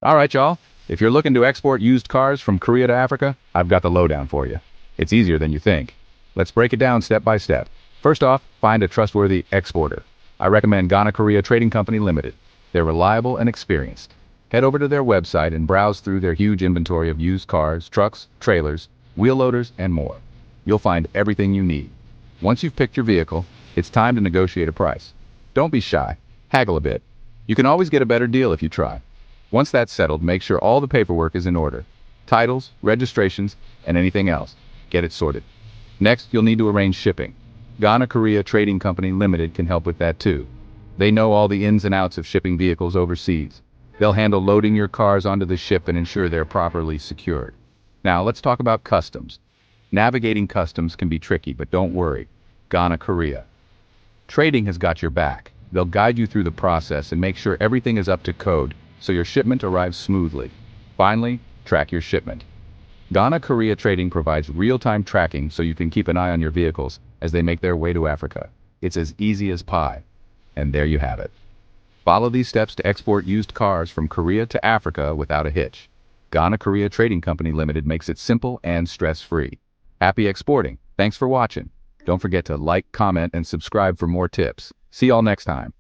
All right, y'all. If you're looking to export used cars from Korea to Africa, I've got the lowdown for you. It's easier than you think. Let's break it down step by step. First off, find a trustworthy exporter. I recommend Ghana Korea Trading Company Limited. They're reliable and experienced. Head over to their website and browse through their huge inventory of used cars, trucks, trailers, wheel loaders, and more. You'll find everything you need. Once you've picked your vehicle, it's time to negotiate a price. Don't be shy. Haggle a bit. You can always get a better deal if you try. Once that's settled, make sure all the paperwork is in order. Titles, registrations, and anything else. Get it sorted. Next, you'll need to arrange shipping. Ghana Korea Trading Company Limited can help with that too. They know all the ins and outs of shipping vehicles overseas. They'll handle loading your cars onto the ship and ensure they're properly secured. Now, let's talk about customs. Navigating customs can be tricky, but don't worry. Ghana Korea Trading has got your back. They'll guide you through the process and make sure everything is up to code, so your shipment arrives smoothly. Finally, track your shipment. Ghana Korea Trading provides real-time tracking so you can keep an eye on your vehicles as they make their way to Africa. It's as easy as pie. And there you have it. Follow these steps to export used cars from Korea to Africa without a hitch. Ghana Korea Trading Company Limited makes it simple and stress-free. Happy exporting. Thanks for watching. Don't forget to like, comment, and subscribe for more tips. See y'all next time.